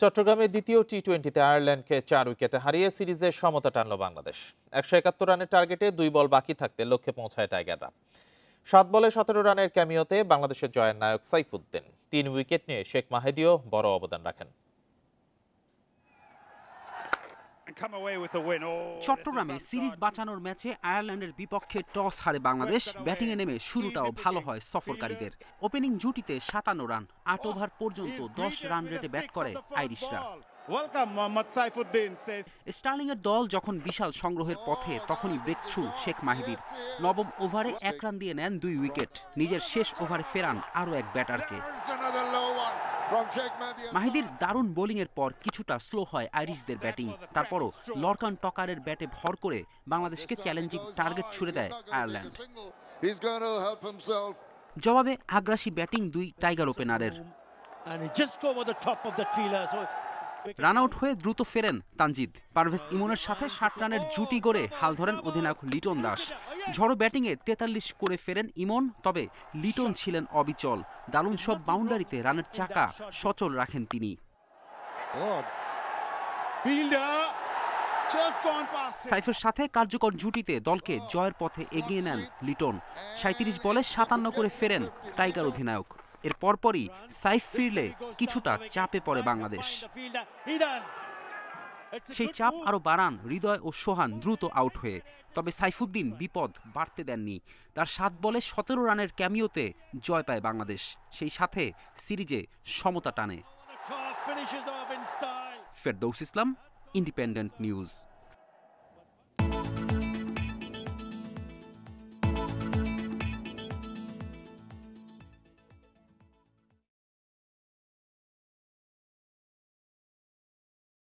চট্টগ্রামে দ্বিতীয় টি-20তে আয়ারল্যান্ডকে 4 উইকেটে হারিয়ে সিরিজে সমতা টানল বাংলাদেশ। 171 রানের টার্গেটে 2 বল বাকি থাকতে লক্ষ্যে পৌঁছায় টাইগাররা। 7 বলে 17 রানের ক্যামিওতে বাংলাদেশের জয়ের নায়ক সাইফুদ্দিন। 3 উইকেট নিয়ে শেখ মাহেদিও বড় অবদান রাখেন। চট্টগ্রামে সিরিজ বাঁচানোর ম্যাচে আয়ারল্যান্ডের বিপক্ষে টস হারে বাংলাদেশ। ব্যাটিংয়ে নেমে শুরুটাও ভালো হয় সফরকারীদের। ওপেনিং জুটিতে 57 রান, 8 ওভার পর্যন্ত 10 রান রেটে ব্যাট করে আইরিশরা। স্টার্লিং এর দল যখন বিশাল সংগ্রহের পথে, তখনই ব্রেক থ্রু শেখ মাহিদির। নবম ওভারে 1 রান দিয়ে নেন 2 উইকেট। নিজের শেষ ওভারে ফেরান আরও এক ব্যাটারকে। মাহিদির দারুণ বোলিংয়ের পর কিছুটা স্লো হয় আইরিশদের ব্যাটিং। তারপরও লরকান টকারের ব্যাটে ভর করে বাংলাদেশকে চ্যালেঞ্জিং টার্গেট ছুড়ে দেয় আয়ারল্যান্ড। জবাবে আগ্রাসী ব্যাটিং 2 টাইগার ওপেনারের। রান আউট হয়ে দ্রুত ফেরেন তানজিদ। পারভেজ ইমনের সাথে 60 রানের জুটি গড়ে হাল ধরেন অধিনায়ক লিটন দাস। ঝড়ো ব্যাটিংয়ে 43 করে ফেরেন ইমন, তবে লিটন ছিলেন অবিচল। দারুণ সব বাউন্ডারিতে রানের চাকা সচল রাখেন তিনি। সাইফের সাথে কার্যকর জুটিতে দলকে জয়ের পথে এগিয়ে নেন লিটন। 37 বলে 57 করে ফেরেন টাইগার অধিনায়ক। এর পরপরই সাইফ ফিরলে কিছুটা চাপে পড়ে বাংলাদেশ। সেই চাপ আরো বাড়ান হৃদয় ও সোহান দ্রুত আউট হয়ে। তবে সাইফুদ্দিন বিপদ বাড়তে দেননি। তার 7 বলে 17 রানের ক্যামিওতে জয় পায় বাংলাদেশ। সেই সাথে সিরিজে সমতা টানে। ফেরদৌস ইসলাম, ইন্ডিপেন্ডেন্ট নিউজ।